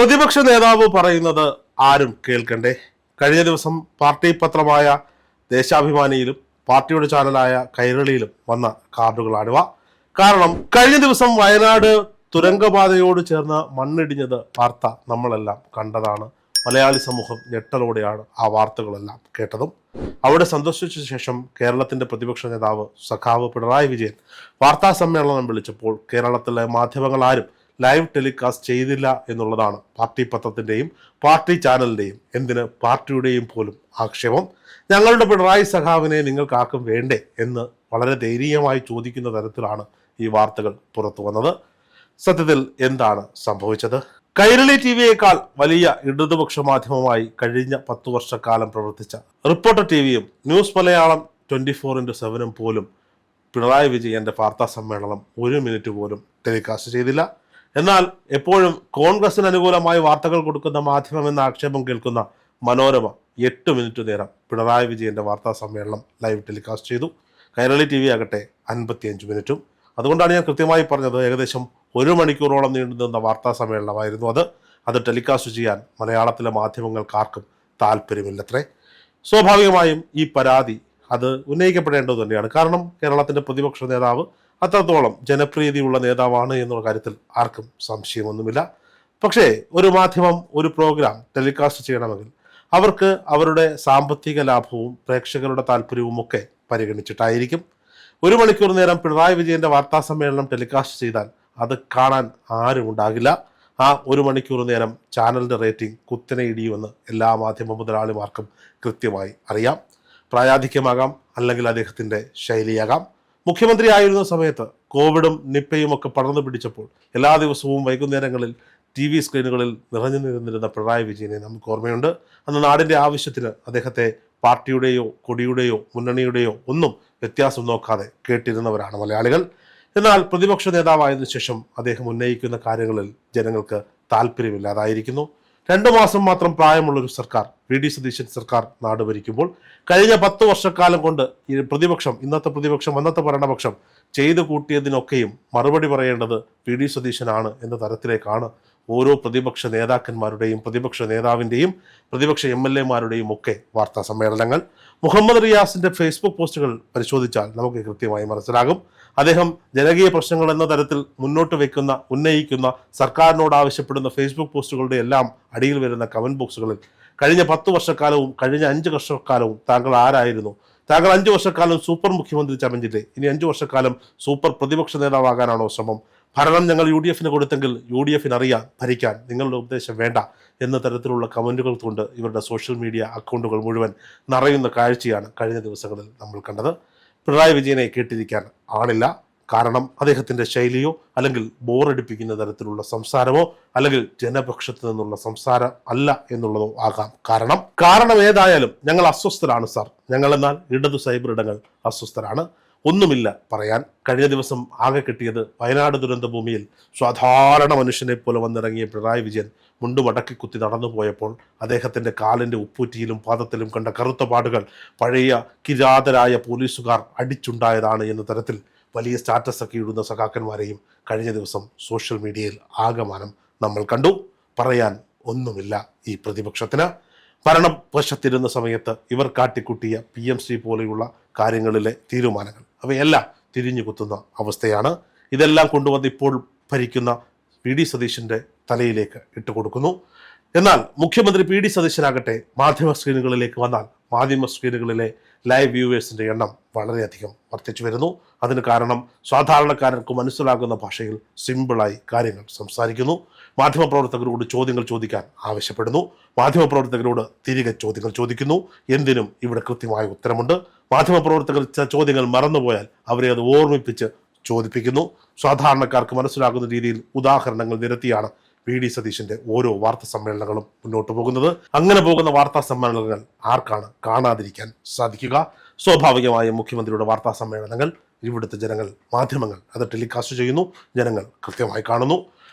പ്രതിപക്ഷ നേതാവ് പറയുന്നത് ആരും കേൾക്കണ്ടേ? കഴിഞ്ഞ ദിവസം പാർട്ടി പത്രമായ ദേശാഭിമാനിയിലും പാർട്ടിയുടെ ചാനലായ കൈരളിയിലും വന്ന കാർഡുകളാണിവ. കാരണം കഴിഞ്ഞ ദിവസം വയനാട് തുരങ്കപാതയോട് ചേർന്ന് മണ്ണിടിഞ്ഞത് വാർത്ത നമ്മളെല്ലാം കണ്ടതാണ്. മലയാളി സമൂഹം ഞെട്ടലോടെയാണ് ആ വാർത്തകളെല്ലാം കേട്ടതും. അവിടെ സന്ദർശിച്ച ശേഷം കേരളത്തിന്റെ പ്രതിപക്ഷ നേതാവ് സഖാവ് പിണറായി വിജയൻ വാർത്താ സമ്മേളനം വിളിച്ചപ്പോൾ കേരളത്തിലെ മാധ്യമങ്ങൾ ആരും ലൈവ് ടെലികാസ്റ്റ് ചെയ്തില്ല എന്നുള്ളതാണ് പാർട്ടി പത്രത്തിന്റെയും പാർട്ടി ചാനലിന്റെയും, എന്തിന് പാർട്ടിയുടെയും പോലും ആക്ഷേപം. ഞങ്ങളുടെ പിണറായി സഖാവിനെ നിങ്ങൾക്ക് ആർക്കും വേണ്ടേ എന്ന് വളരെ ദയനീയമായി ചോദിക്കുന്ന തരത്തിലാണ് ഈ വാർത്തകൾ പുറത്തു വന്നത്. സത്യത്തിൽ എന്താണ് സംഭവിച്ചത്? കൈരളി ടിവിയേക്കാൾ വലിയ ഇടതുപക്ഷ മാധ്യമമായി കഴിഞ്ഞ 10 വർഷക്കാലം പ്രവർത്തിച്ച റിപ്പോർട്ടർ ടിവിയും ന്യൂസ് മലയാളം 24/7 പോലും പിണറായി വിജയന്റെ വാർത്താ സമ്മേളനം 1 മിനിറ്റ് പോലും ടെലികാസ്റ്റ് ചെയ്തില്ല. എന്നാൽ എപ്പോഴും കോൺഗ്രസിന് അനുകൂലമായി വാർത്തകൾ കൊടുക്കുന്ന മാധ്യമം എന്ന ആക്ഷേപം കേൾക്കുന്ന മനോരമ 8 മിനിറ്റ് നേരം പിണറായി വിജയന്റെ വാർത്താ സമ്മേളനം ലൈവ് ടെലികാസ്റ്റ് ചെയ്തു. കൈരളി ടി വി ആകട്ടെ 55 മിനിറ്റും. അതുകൊണ്ടാണ് ഞാൻ കൃത്യമായി പറഞ്ഞത്, ഏകദേശം 1 മണിക്കൂറോളം നീണ്ടുനിന്ന വാർത്താ സമ്മേളനമായിരുന്നു അത് ടെലികാസ്റ്റ് ചെയ്യാൻ മലയാളത്തിലെ മാധ്യമങ്ങൾക്കാർക്കും താല്പര്യമില്ലത്രേ. സ്വാഭാവികമായും ഈ പരാതി അത് ഉന്നയിക്കപ്പെടേണ്ടത് തന്നെയാണ്. കാരണം കേരളത്തിന്റെ പ്രതിപക്ഷ നേതാവ് അത്രത്തോളം ജനപ്രീതിയുള്ള നേതാവാണ് എന്നുള്ള കാര്യത്തിൽ ആർക്കും സംശയമൊന്നുമില്ല. പക്ഷേ ഒരു മാധ്യമം ഒരു പ്രോഗ്രാം ടെലികാസ്റ്റ് ചെയ്യണമെങ്കിൽ അവർക്ക് അവരുടെ സാമ്പത്തിക ലാഭവും പ്രേക്ഷകരുടെ താല്പര്യവും ഒക്കെ പരിഗണിച്ചിട്ടായിരിക്കും. 1 മണിക്കൂർ നേരം പിണറായി വിജയന്റെ വാർത്താ സമ്മേളനം ടെലികാസ്റ്റ് ചെയ്താൽ അത് കാണാൻ ആരും ഉണ്ടാകില്ല. ആ 1 മണിക്കൂർ നേരം ചാനലിന്റെ റേറ്റിംഗ് കുത്തനെ ഇടിയുമെന്ന് എല്ലാ മാധ്യമ മുതലാളിമാർക്കും കൃത്യമായി അറിയാം. പ്രായാധിക്യമാകാം, അല്ലെങ്കിൽ അദ്ദേഹത്തിന്റെ ശൈലിയാകാം. മുഖ്യമന്ത്രി ആയിരുന്ന സമയത്ത് കോവിഡും നിപ്പയും ഒക്കെ പടർന്നു പിടിച്ചപ്പോൾ എല്ലാ ദിവസവും വൈകുന്നേരങ്ങളിൽ TV സ്ക്രീനുകളിൽ നിറഞ്ഞു നിന്നിരുന്ന പിണറായി വിജയനെ നമുക്ക് ഓർമ്മയുണ്ട്. അന്ന് നാടിന്റെ ആവശ്യത്തിന് അദ്ദേഹത്തെ പാർട്ടിയുടെയോ കൊടിയുടെയോ മുന്നണിയുടെയോ ഒന്നും വ്യത്യാസം നോക്കാതെ കേട്ടിരുന്നവരാണ് മലയാളികൾ. എന്നാൽ പ്രതിപക്ഷ നേതാവായതിനു ശേഷം അദ്ദേഹം ഉന്നയിക്കുന്ന കാര്യങ്ങളിൽ ജനങ്ങൾക്ക് താല്പര്യമില്ലാതായിരിക്കുന്നു. 2 മാസം മാത്രം പ്രായമുള്ളൊരു സർക്കാർ, VD സതീശൻ സർക്കാർ നാട് ഭരിക്കുമ്പോൾ കഴിഞ്ഞ 10 വർഷക്കാലം കൊണ്ട് ഈ പ്രതിപക്ഷം, ഇന്നത്തെ പ്രതിപക്ഷം, അന്നത്തെ ഭരണപക്ഷം ചെയ്തു കൂട്ടിയതിനൊക്കെയും മറുപടി പറയേണ്ടത് VD സതീശനാണ് എന്ന തരത്തിലേക്കാണ് ഓരോ പ്രതിപക്ഷ നേതാക്കന്മാരുടെയും പ്രതിപക്ഷ നേതാവിൻ്റെയും പ്രതിപക്ഷ MLA-മാരുടെയും ഒക്കെ വാർത്താ സമ്മേളനങ്ങൾ. മുഹമ്മദ് റിയാസിന്റെ ഫേസ്ബുക്ക് പോസ്റ്റുകൾ പരിശോധിച്ചാൽ നമുക്ക് കൃത്യമായി മനസ്സിലാകും. അദ്ദേഹം ജനകീയ പ്രശ്നങ്ങൾ എന്ന തരത്തിൽ മുന്നോട്ട് വെക്കുന്ന, ഉന്നയിക്കുന്ന, സർക്കാരിനോട് ആവശ്യപ്പെടുന്ന ഫേസ്ബുക്ക് പോസ്റ്റുകളുടെ എല്ലാം അടിയിൽ വരുന്ന കമന്റ് ബോക്സുകളിൽ കഴിഞ്ഞ 10 വർഷക്കാലവും കഴിഞ്ഞ 5 വർഷക്കാലവും താങ്കൾ ആരായിരുന്നു? താങ്കൾ 5 വർഷക്കാലം സൂപ്പർ മുഖ്യമന്ത്രി ചമഞ്ഞില്ലേ? ഇനി 5 വർഷക്കാലം സൂപ്പർ പ്രതിപക്ഷ നേതാവാകാനാണോ ശ്രമം? ഭരണം ഞങ്ങൾ UDF-ന് കൊടുത്തെങ്കിൽ UDF-ന് അറിയാം ഭരിക്കാൻ, നിങ്ങളുടെ ഉപദേശം വേണ്ട എന്ന തരത്തിലുള്ള കമന്റുകൾ കൊണ്ട് ഇവരുടെ സോഷ്യൽ മീഡിയ അക്കൗണ്ടുകൾ മുഴുവൻ നിറയുന്ന കാഴ്ചയാണ് കഴിഞ്ഞ ദിവസങ്ങളിൽ നമ്മൾ കണ്ടത്. പിണറായി വിജയനെ കേട്ടിരിക്കാൻ ആളില്ല. കാരണം അദ്ദേഹത്തിന്റെ ശൈലിയോ അല്ലെങ്കിൽ ബോറടിപ്പിക്കുന്ന തരത്തിലുള്ള സംസാരമോ അല്ലെങ്കിൽ ജനപക്ഷത്ത് നിന്നുള്ള സംസാരം അല്ല എന്നുള്ളതോ ആകാം കാരണം ഏതായാലും ഞങ്ങൾ അസ്വസ്ഥരാണ് സാർ. ഞങ്ങൾ എന്നാൽ ഇടതു സൈബർ ഇടങ്ങൾ അസ്വസ്ഥരാണ്. ഒന്നുമില്ല പറയാൻ. കഴിഞ്ഞ ദിവസം ആകെ കിട്ടിയത് വയനാട് ദുരന്ത ഭൂമിയിൽ സാധാരണ മനുഷ്യനെ പോലെ വന്നിറങ്ങിയ പിണറായി വിജയൻ മുണ്ടു മടക്കി കുത്തി നടന്നു പോയപ്പോൾ അദ്ദേഹത്തിന്റെ കാലിന്റെ ഉപ്പൂറ്റിയിലും പാദത്തിലും കണ്ട കറുത്ത പാടുകൾ പഴയ കിരാതരായ പോലീസുകാർ അടിച്ചുണ്ടായതാണ് എന്ന തരത്തിൽ വലിയ സ്റ്റാറ്റസ് ഒക്കെ ഇടുന്ന സഖാക്കന്മാരെയും കഴിഞ്ഞ ദിവസം സോഷ്യൽ മീഡിയയിൽ ആകമാനം നമ്മൾ കണ്ടു. പറയാൻ ഒന്നുമില്ല ഈ പ്രതിപക്ഷത്തിന്. ഭരണപക്ഷത്തിരുന്ന സമയത്ത് ഇവർ കാട്ടിക്കുട്ടിയ PMC പോലെയുള്ള കാര്യങ്ങളിലെ തീരുമാനങ്ങൾ അവയെല്ലാം തിരിഞ്ഞു കുത്തുന്ന അവസ്ഥയാണ്. ഇതെല്ലാം കൊണ്ടുവന്ന് ഇപ്പോൾ ഭരിക്കുന്ന VD സതീശന്റെ തലയിലേക്ക് ഇട്ടുകൊടുക്കുന്നു. എന്നാൽ മുഖ്യമന്ത്രി PD സതീശനാകട്ടെ മാധ്യമ സ്ക്രീനുകളിലേക്ക് വന്നാൽ മാധ്യമ സ്ക്രീനുകളിലെ ലൈവ് വ്യൂവേഴ്സിന്റെ എണ്ണം വളരെയധികം വർദ്ധിച്ചു വരുന്നു. അതിന് കാരണം സാധാരണക്കാരർക്ക് മനസ്സിലാകുന്ന ഭാഷയിൽ സിമ്പിളായി കാര്യങ്ങൾ സംസാരിക്കുന്നു. മാധ്യമപ്രവർത്തകരോട് ചോദ്യങ്ങൾ ചോദിക്കാൻ ആവശ്യപ്പെടുന്നു. മാധ്യമപ്രവർത്തകരോട് തിരികെ ചോദ്യങ്ങൾ ചോദിക്കുന്നു. എന്തിനും ഇവിടെ കൃത്യമായ ഉത്തരമുണ്ട്. മാധ്യമപ്രവർത്തകർ ചോദ്യങ്ങൾ മറന്നുപോയാൽ അവരെ അത് ഓർമ്മിപ്പിച്ച് ചോദിപ്പിക്കുന്നു. സാധാരണക്കാർക്ക് മനസ്സിലാകുന്ന രീതിയിൽ ഉദാഹരണങ്ങൾ നിരത്തിയാണ് VD സതീശന്റെ ഓരോ വാർത്താ സമ്മേളനങ്ങളും മുന്നോട്ട് പോകുന്നത്. അങ്ങനെ പോകുന്ന വാർത്താ സമ്മേളനങ്ങൾ ആർക്കാണ് കാണാതിരിക്കാൻ സാധിക്കുക? സ്വാഭാവികമായും മുഖ്യമന്ത്രിയുടെ വാർത്താ സമ്മേളനങ്ങൾ ഇവിടുത്തെ ജനങ്ങൾ, മാധ്യമങ്ങൾ അത് ടെലികാസ്റ്റ് ചെയ്യുന്നു. ജനങ്ങൾ കൃത്യമായി കാണുന്നു.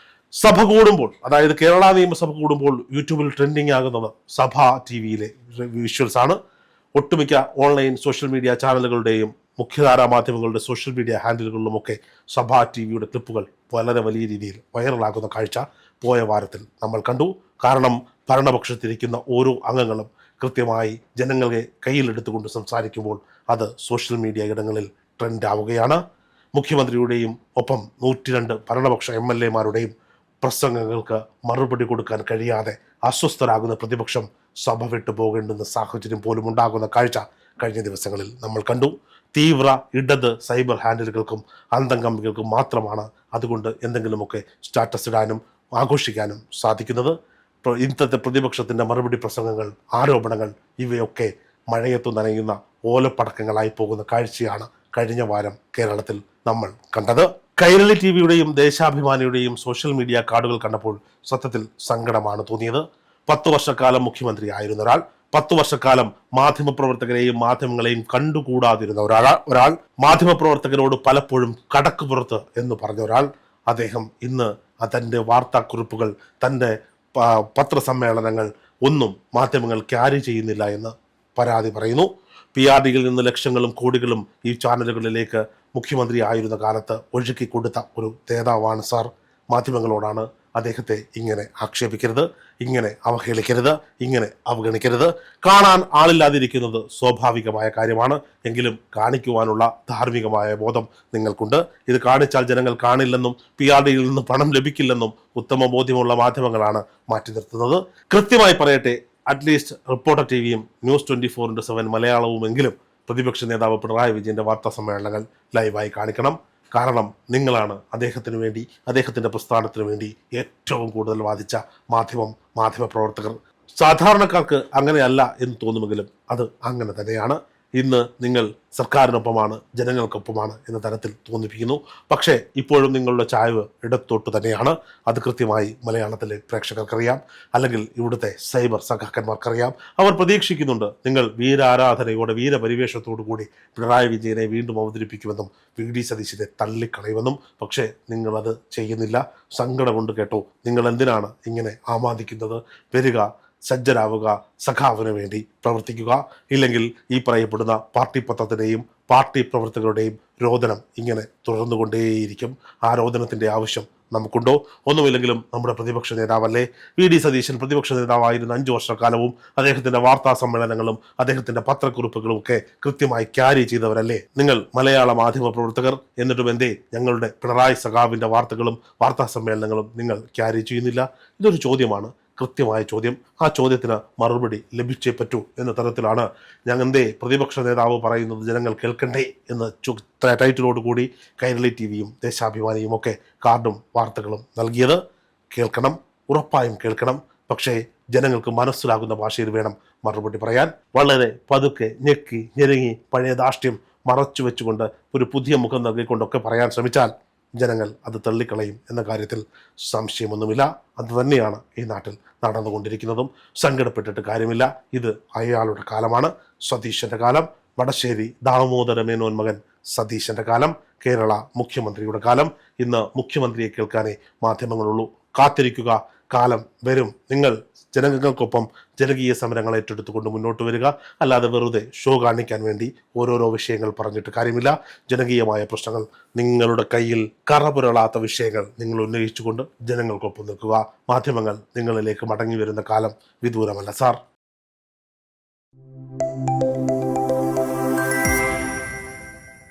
സഭ കൂടുമ്പോൾ, അതായത് കേരള നിയമസഭ കൂടുമ്പോൾ യൂട്യൂബിൽ ട്രെൻഡിങ് ആകുന്നത് സഭാ TV-യിലെ വിഷ്വൽസ് ആണ്. ഒട്ടുമിക്ക ഓൺലൈൻ സോഷ്യൽ മീഡിയ ചാനലുകളുടെയും മുഖ്യധാരാ മാധ്യമങ്ങളുടെ സോഷ്യൽ മീഡിയ ഹാൻഡിലുകളിലുമൊക്കെ സഭാ TV-യുടെ ക്ലിപ്പുകൾ വളരെ വലിയ രീതിയിൽ വൈറലാകുന്ന കാഴ്ച പോയ വാരത്തിൽ നമ്മൾ കണ്ടു. കാരണം ഭരണപക്ഷത്തിരിക്കുന്ന ഓരോ അംഗങ്ങളും കൃത്യമായി ജനങ്ങളെ കയ്യിലെടുത്തുകൊണ്ട് സംസാരിക്കുമ്പോൾ അത് സോഷ്യൽ മീഡിയ ഇടങ്ങളിൽ ട്രെൻഡ് ആവുകയാണ്. മുഖ്യമന്ത്രിയുടെയും ഒപ്പം 102 ഭരണപക്ഷ MLA-മാരുടെയും പ്രസംഗങ്ങൾക്ക് മറുപടി കൊടുക്കാൻ കഴിയാതെ അസ്വസ്ഥരാകുന്ന പ്രതിപക്ഷം സഭ വിട്ടു പോകേണ്ടുന്ന സാഹചര്യം പോലും ഉണ്ടാകുന്ന കാഴ്ച കഴിഞ്ഞ ദിവസങ്ങളിൽ നമ്മൾ കണ്ടു. തീവ്ര ഇടത് സൈബർ ഹാൻഡിലുകൾക്കും അന്തംകമ്പികൾക്കും മാത്രമാണ് അതുകൊണ്ട് എന്തെങ്കിലുമൊക്കെ സ്റ്റാറ്റസ് ഇടാനും ആഘോഷിക്കാനും സാധിക്കുന്നത്. ഇന്നത്തെ പ്രതിപക്ഷത്തിൻ്റെ മറുപടി പ്രസംഗങ്ങൾ, ആരോപണങ്ങൾ ഇവയൊക്കെ മഴയത്തു നനയുന്ന ഓലപ്പടക്കങ്ങളായി പോകുന്ന കാഴ്ചയാണ് കഴിഞ്ഞ വാരം കേരളത്തിൽ നമ്മൾ കണ്ടത്. കൈരളി TV-യുടെയും ദേശാഭിമാനിയുടെയും സോഷ്യൽ മീഡിയ കാർഡുകൾ കണ്ടപ്പോൾ സത്യത്തിൽ സങ്കടമാണ് തോന്നിയത്. 10 വർഷക്കാലം മുഖ്യമന്ത്രി ആയിരുന്ന ഒരാൾ, 10 വർഷക്കാലം മാധ്യമപ്രവർത്തകരെയും മാധ്യമങ്ങളെയും കണ്ടുകൂടാതിരുന്ന ഒരാൾ, മാധ്യമപ്രവർത്തകരോട് പലപ്പോഴും കടക്കുപുറത്ത് എന്ന് പറഞ്ഞ ഒരാൾ, അദ്ദേഹം ഇന്ന് തൻ്റെ വാർത്താക്കുറിപ്പുകൾ, തൻ്റെ പത്രസമ്മേളനങ്ങൾ ഒന്നും മാധ്യമങ്ങൾ ക്യാരി ചെയ്യുന്നില്ല എന്ന് പരാതി പറയുന്നു. PRD-യിൽ നിന്ന് ലക്ഷങ്ങളും കോടികളും ഈ ചാനലുകളിലേക്ക് മുഖ്യമന്ത്രി ആയിരുന്ന കാലത്ത് ഒഴുക്കി കൊടുത്ത ഒരു നേതാവാണ് സാർ. മാധ്യമങ്ങളോടാണ് അദ്ദേഹത്തെ ഇങ്ങനെ ആക്ഷേപിക്കരുത്, ഇങ്ങനെ അവഹേളിക്കരുത്, ഇങ്ങനെ അവഗണിക്കരുത്. കാണാൻ ആളില്ലാതിരിക്കുന്നത് സ്വാഭാവികമായ കാര്യമാണ്. എങ്കിലും കാണിക്കുവാനുള്ള ധാർമ്മികമായ ബോധം നിങ്ങൾക്കുണ്ട്. ഇത് കാണിച്ചാൽ ജനങ്ങൾ കാണില്ലെന്നും PRD-യിൽ നിന്ന് പണം ലഭിക്കില്ലെന്നും ഉത്തമ ബോധ്യമുള്ള മാധ്യമങ്ങളാണ് മാറ്റി നിർത്തുന്നത്. കൃത്യമായി പറയട്ടെ, അറ്റ്ലീസ്റ്റ് റിപ്പോർട്ടർ TV-യും News 24/7 മലയാളവുമെങ്കിലും പ്രതിപക്ഷ നേതാവ് പിണറായി വിജയന്റെ വാർത്താ സമ്മേളനങ്ങൾ ലൈവായി കാണിക്കണം. കാരണം നിങ്ങളാണ് അദ്ദേഹത്തിന് വേണ്ടി, അദ്ദേഹത്തിൻ്റെ പ്രസ്ഥാനത്തിന് വേണ്ടി ഏറ്റവും കൂടുതൽ വാദിച്ച മാധ്യമപ്രവർത്തകർ. സാധാരണക്കാർക്ക് അങ്ങനെയല്ല എന്ന് തോന്നുമെങ്കിലും അത് അങ്ങനെ തന്നെയാണ്. ഇന്ന് നിങ്ങൾ സർക്കാരിനൊപ്പമാണ്, ജനങ്ങൾക്കൊപ്പമാണ് എന്ന തരത്തിൽ തോന്നിപ്പിക്കുന്നു. പക്ഷേ ഇപ്പോഴും നിങ്ങളുടെ ചായ്വ് ഇടത്തോട്ട് തന്നെയാണ്. അത് കൃത്യമായി മലയാളത്തിലെ പ്രേക്ഷകർക്കറിയാം, അല്ലെങ്കിൽ ഇവിടുത്തെ സൈബർ സഖാക്കന്മാർക്കറിയാം. അവർ പ്രതീക്ഷിക്കുന്നുണ്ട് നിങ്ങൾ വീരാരാധനയോടെ, വീരപരിവേഷത്തോടു കൂടി പിണറായി വിജയനെ വീണ്ടും അവതരിപ്പിക്കുമെന്നും VD സതീശനെ തള്ളിക്കളയുമെന്നും. പക്ഷേ നിങ്ങളത് ചെയ്യുന്നില്ല. സങ്കടമുണ്ട് കേട്ടോ. നിങ്ങൾ എന്തിനാണ് ഇങ്ങനെ ആമാദിക്കുന്നത്? വരിക, സജ്ജരാവുക, സഖാവിന് വേണ്ടി പ്രവർത്തിക്കുക. ഇല്ലെങ്കിൽ ഈ പറയപ്പെടുന്ന പാർട്ടി പത്രത്തിൻ്റെയും പാർട്ടി പ്രവർത്തകരുടെയും രോദനം ഇങ്ങനെ തുടർന്നുകൊണ്ടേയിരിക്കും. ആ രോദനത്തിൻ്റെ ആവശ്യം നമുക്കുണ്ടോ? ഒന്നുമില്ലെങ്കിലും നമ്മുടെ പ്രതിപക്ഷ നേതാവല്ലേ VD സതീശൻ. പ്രതിപക്ഷ നേതാവായിരുന്ന 5 വർഷക്കാലവും അദ്ദേഹത്തിൻ്റെ വാർത്താ സമ്മേളനങ്ങളും അദ്ദേഹത്തിൻ്റെ പത്രക്കുറിപ്പുകളും ഒക്കെ കൃത്യമായി ക്യാരി ചെയ്തവരല്ലേ നിങ്ങൾ, മലയാള മാധ്യമ പ്രവർത്തകർ. എന്നിട്ടും എന്തേ ഞങ്ങളുടെ പിണറായി സഖാവിൻ്റെ വാർത്തകളും വാർത്താ സമ്മേളനങ്ങളും നിങ്ങൾ ക്യാരി ചെയ്യുന്നില്ല? ഇതൊരു ചോദ്യമാണ്, കൃത്യമായ ചോദ്യം. ആ ചോദ്യത്തിന് മറുപടി ലഭിച്ചേ പറ്റൂ എന്ന തരത്തിലാണ് എന്തേ പ്രതിപക്ഷ നേതാവ് പറയുന്നത് ജനങ്ങൾ കേൾക്കണ്ടേ എന്ന ടൈറ്റിലോട് കൂടി കൈരളി TV-യും ദേശാഭിമാനിയും ഒക്കെ കാർഡും വാർത്തകളും നൽകിയത്. കേൾക്കണം, ഉറപ്പായും കേൾക്കണം. പക്ഷേ ജനങ്ങൾക്ക് മനസ്സിലാകുന്ന ഭാഷയിൽ വേണം മറുപടി പറയാൻ. വളരെ പതുക്കെ, ഞെക്കി ഞെരുങ്ങി, പഴയ ധാർഷ്ട്യം മറച്ചു വെച്ചുകൊണ്ട് ഒരു പുതിയ മുഖം നൽകിക്കൊണ്ടൊക്കെ പറയാൻ ശ്രമിച്ചാൽ ജനങ്ങൾ അത് തള്ളിക്കളയും എന്ന കാര്യത്തിൽ സംശയമൊന്നുമില്ല. അത് തന്നെയാണ് ഈ നാട്ടിൽ നടന്നുകൊണ്ടിരിക്കുന്നതും. സങ്കടപ്പെട്ടിട്ട് കാര്യമില്ല. ഇത് അയാളുടെ കാലമാണ്, സതീശൻ്റെ കാലം. വടശ്ശേരി ദാമോദര മേനോൻ മകൻ സതീശൻ്റെ കാലം, കേരള മുഖ്യമന്ത്രിയുടെ കാലം. ഇന്ന് മുഖ്യമന്ത്രിയെ കേൾക്കാനേ മാധ്യമങ്ങളുള്ളൂ. കാത്തിരിക്കുക, കാലം വരും. നിങ്ങൾ ജനങ്ങൾക്കൊപ്പം ജനകീയ സമരങ്ങൾ ഏറ്റെടുത്തുകൊണ്ട് മുന്നോട്ട് വരിക. അല്ലാതെ വെറുതെ ഷോ കാണിക്കാൻ വേണ്ടി ഓരോരോ വിഷയങ്ങൾ പറഞ്ഞിട്ട് കാര്യമില്ല. ജനകീയമായ പ്രശ്നങ്ങൾ, നിങ്ങളുടെ കയ്യിൽ കറപുരളാത്ത വിഷയങ്ങൾ നിങ്ങൾ ഉന്നയിച്ചുകൊണ്ട് ജനങ്ങൾക്കൊപ്പം നിൽക്കുക. മാധ്യമങ്ങൾ നിങ്ങളിലേക്ക് മടങ്ങി വരുന്ന കാലം വിദൂരമല്ല സാർ.